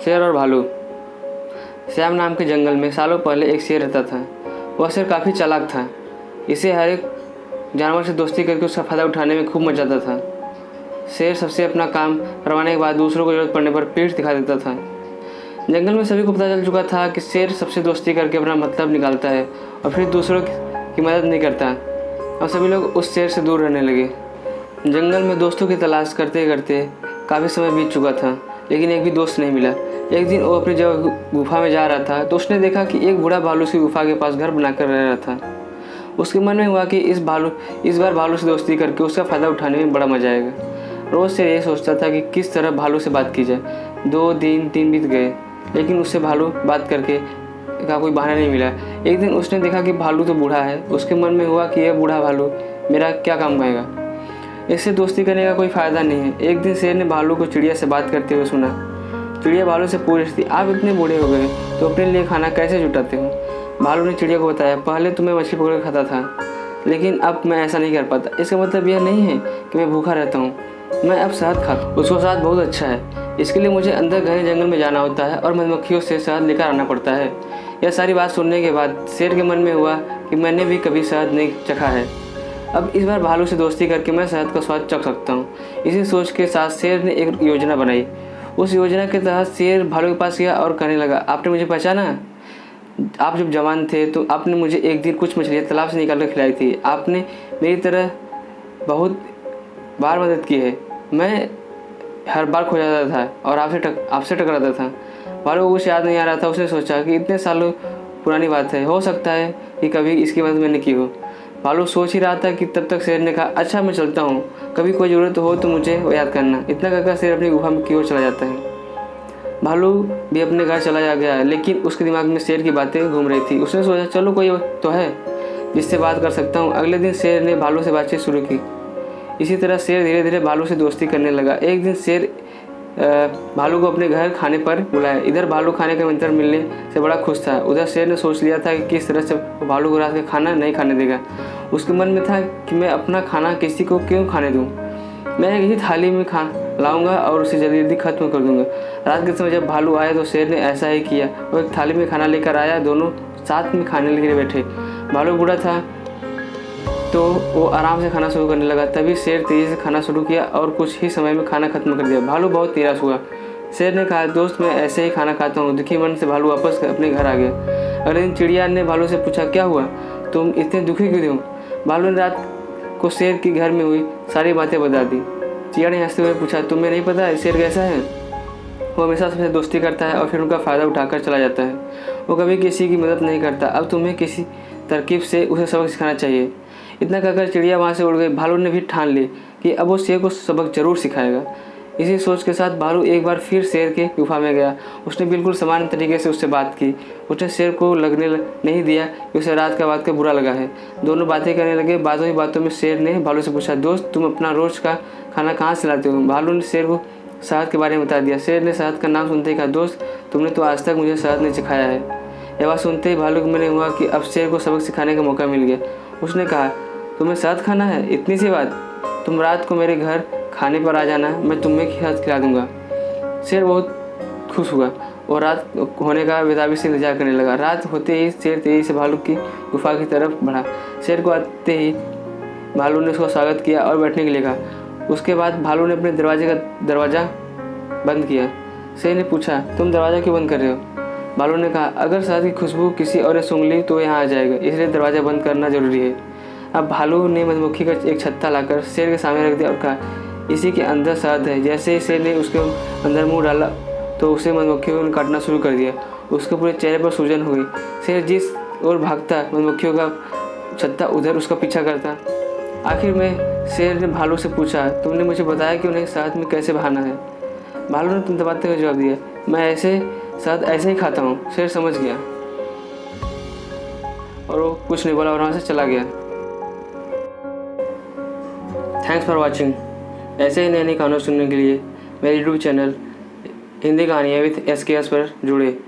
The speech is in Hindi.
शेर और भालू। श्याम नाम के जंगल में सालों पहले एक शेर रहता था। वह शेर काफ़ी चालाक था। इसे हर एक जानवर से दोस्ती करके उसका फ़ायदा उठाने में खूब मजा आता था। शेर सबसे अपना काम करवाने के बाद दूसरों को ज़रूरत पड़ने पर पीठ दिखा देता था। जंगल में सभी को पता चल चुका था कि शेर सबसे दोस्ती करके अपना मतलब निकालता है और फिर दूसरों की मदद नहीं करता, और सभी लोग उस शेर से दूर रहने लगे। जंगल में दोस्तों की तलाश करते करते काफ़ी समय बीत चुका था, लेकिन एक भी दोस्त नहीं मिला। एक दिन वो अपनी जगह गुफा में जा रहा था तो उसने देखा कि एक बूढ़ा भालू उसकी गुफा के पास घर बनाकर रह रहा था। उसके मन में हुआ कि इस बार भालू से दोस्ती करके उसका फ़ायदा उठाने में बड़ा मजा आएगा। रोज़ से ये सोचता था कि किस तरह भालू से बात की जाए। 2 दिन 3 बीत गए, लेकिन उससे भालू बात करके का कोई बहाना नहीं मिला। एक दिन उसने देखा कि भालू तो बूढ़ा है। उसके मन में हुआ कि यह बूढ़ा भालू मेरा क्या काम आएगा, इससे दोस्ती करने का कोई फ़ायदा नहीं है। एक दिन शेर ने भालू को चिड़िया से बात करते हुए सुना। चिड़िया भालू से पूछ रही थी, आप इतने बूढ़े हो गए तो अपने लिए खाना कैसे जुटाते हो? भालू ने चिड़िया को बताया, पहले तो मैं मछली पकड़ खाता था, लेकिन अब मैं ऐसा नहीं कर पाता। इसका मतलब यह नहीं है कि मैं भूखा रहता हूँ, मैं अब शहद खाता हूँ। उसका शहद बहुत अच्छा है, इसके लिए मुझे अंदर घने जंगल में जाना होता है और मधुमक्खियों से शहद लेकर आना पड़ता है। यह सारी बात सुनने के बाद शेर के मन में हुआ कि मैंने भी कभी शहद नहीं चखा है। अब इस बार भालू से दोस्ती करके मैं शहद का स्वाद चख सकता हूँ। इसी सोच के साथ शेर ने एक योजना बनाई। उस योजना के तहत शेर भालू के पास गया और कहने लगा, आपने मुझे पहचाना? आप जब जवान थे तो आपने मुझे एक दिन कुछ मछलियाँ तालाब से निकाल कर खिलाई थी। आपने मेरी तरह बहुत बार मदद की है। मैं हर बार खो जाता था और आपसे टकराता था। भालू को कुछ याद नहीं आ रहा था। उसने सोचा कि इतने सालों पुरानी बात है, हो सकता है कि कभी इसकी मदद मैंने की हो। भालू सोच ही रहा था कि तब तक शेर ने कहा, अच्छा मैं चलता हूँ, कभी कोई ज़रूरत हो तो मुझे याद करना। इतना कहकर शेर अपनी गुफा की ओर चला जाता है। भालू भी अपने घर चला गया, लेकिन उसके दिमाग में शेर की बातें घूम रही थी। उसने सोचा, चलो कोई तो है जिससे बात कर सकता हूँ। अगले दिन शेर ने भालू से बातचीत शुरू की। इसी तरह शेर धीरे धीरे भालू से दोस्ती करने लगा। एक दिन शेर भालू को अपने घर खाने पर बुलाया। इधर भालू खाने का निमंत्रण मिलने से बड़ा खुश था। उधर शेर ने सोच लिया था कि किस तरह से भालू को रात का खाना नहीं खाने देगा। उसके मन में था कि मैं अपना खाना किसी को क्यों खाने दूँ, मैं यही थाली में खा लाऊंगा और उसे जल्दी जल्दी खत्म कर दूंगा। रात के समय जब भालू आया तो शेर ने ऐसा ही किया। वो एक थाली में खाना लेकर आया। दोनों साथ में खाने के लिए बैठे। भालू बूढ़ा था तो वो आराम से खाना शुरू करने लगा। तभी शेर तेज़ी से खाना शुरू किया और कुछ ही समय में खाना खत्म कर दिया। भालू बहुत निराश हुआ। शेर ने कहा, दोस्त मैं ऐसे ही खाना खाता हूँ। दुखी मन से भालू वापस अपने घर आ गया। अगले दिन चिड़िया ने भालू से पूछा, क्या हुआ, तुम इतने दुखी क्यों हो? भालू ने रात को शेर के घर में हुई सारी बातें बता दी। चिड़िया ने हंसते हुए पूछा, तुम्हें नहीं पता शेर कैसा है? वो हमेशा सबसे दोस्ती करता है और फिर उनका फ़ायदा उठाकर चला जाता है। वो कभी किसी की मदद नहीं करता। अब तुम्हें किसी तरकीब से उसे सबक सिखाना चाहिए। इतना कहकर चिड़िया वहाँ से उड़ गई। भालू ने भी ठान ली कि अब वो शेर को सबक जरूर सिखाएगा। इसी सोच के साथ भालू एक बार फिर शेर के गुफा में गया। उसने बिल्कुल सामान्य तरीके से उससे बात की। उसने शेर को लगने नहीं दिया कि उसे रात का बात का बुरा लगा है। दोनों बातें करने लगे। बातों ही बातों में शेर ने भालू से पूछा, दोस्त तुम अपना रोज का खाना कहाँ से लाते हो? भालू ने शेर को शहद के बारे में बता दिया। शेर ने शहद का नाम सुनते ही कहा, दोस्त तुमने तो आज तक मुझे शहद नहीं सिखाया है। यह बात सुनते ही भालू को मैंने हुआ कि अब शेर को सबक सिखाने का मौका मिल गया। उसने कहा, तुम्हें शहद खाना है? इतनी सी बात, तुम रात को मेरे घर खाने पर आ जाना, मैं तुम्हें शहद खिला दूंगा। शेर बहुत खुश हुआ और रात होने का बेताबी से इंतजार करने लगा। रात होते ही शेर तेजी से भालू की गुफा की तरफ बढ़ा। शेर को आते ही भालू ने उसका स्वागत किया और बैठने के लिए कहा। उसके बाद भालू ने अपने दरवाज़ा बंद किया। शेर ने पूछा, तुम दरवाज़ा क्यों बंद कर रहे हो? भालू ने कहा, अगर शहद की खुशबू किसी और ने सूंघ ली तो यहाँ आ जाएगा, इसलिए दरवाज़ा बंद करना जरूरी है। अब भालू ने मधुमक्खी का एक छत्ता लाकर शेर के सामने रख दिया और कहा, इसी के अंदर शहद है। जैसे ही शेर ने उसके अंदर मुंह डाला तो उसे मधुमक्खियों ने काटना शुरू कर दिया। उसके पूरे चेहरे पर सूजन हो गई। शेर जिस ओर भागता मधुमक्खियों का छत्ता उधर उसका पीछा करता। आखिर में शेर ने भालू से पूछा, तुमने मुझे बताया कि उन्हें शहद में कैसे बहाना है? भालू ने तुम दबाते हुए जवाब दिया, मैं शहद ऐसे ही खाता हूँ। शेर समझ गया और वो कुछ नहीं बोला और वहाँ से चला गया। Thanks for watching. ऐसे ही नई नई कहानियाँ सुनने के लिए मेरे यूट्यूब चैनल हिंदी कहानियाँ विद SKS पर जुड़े।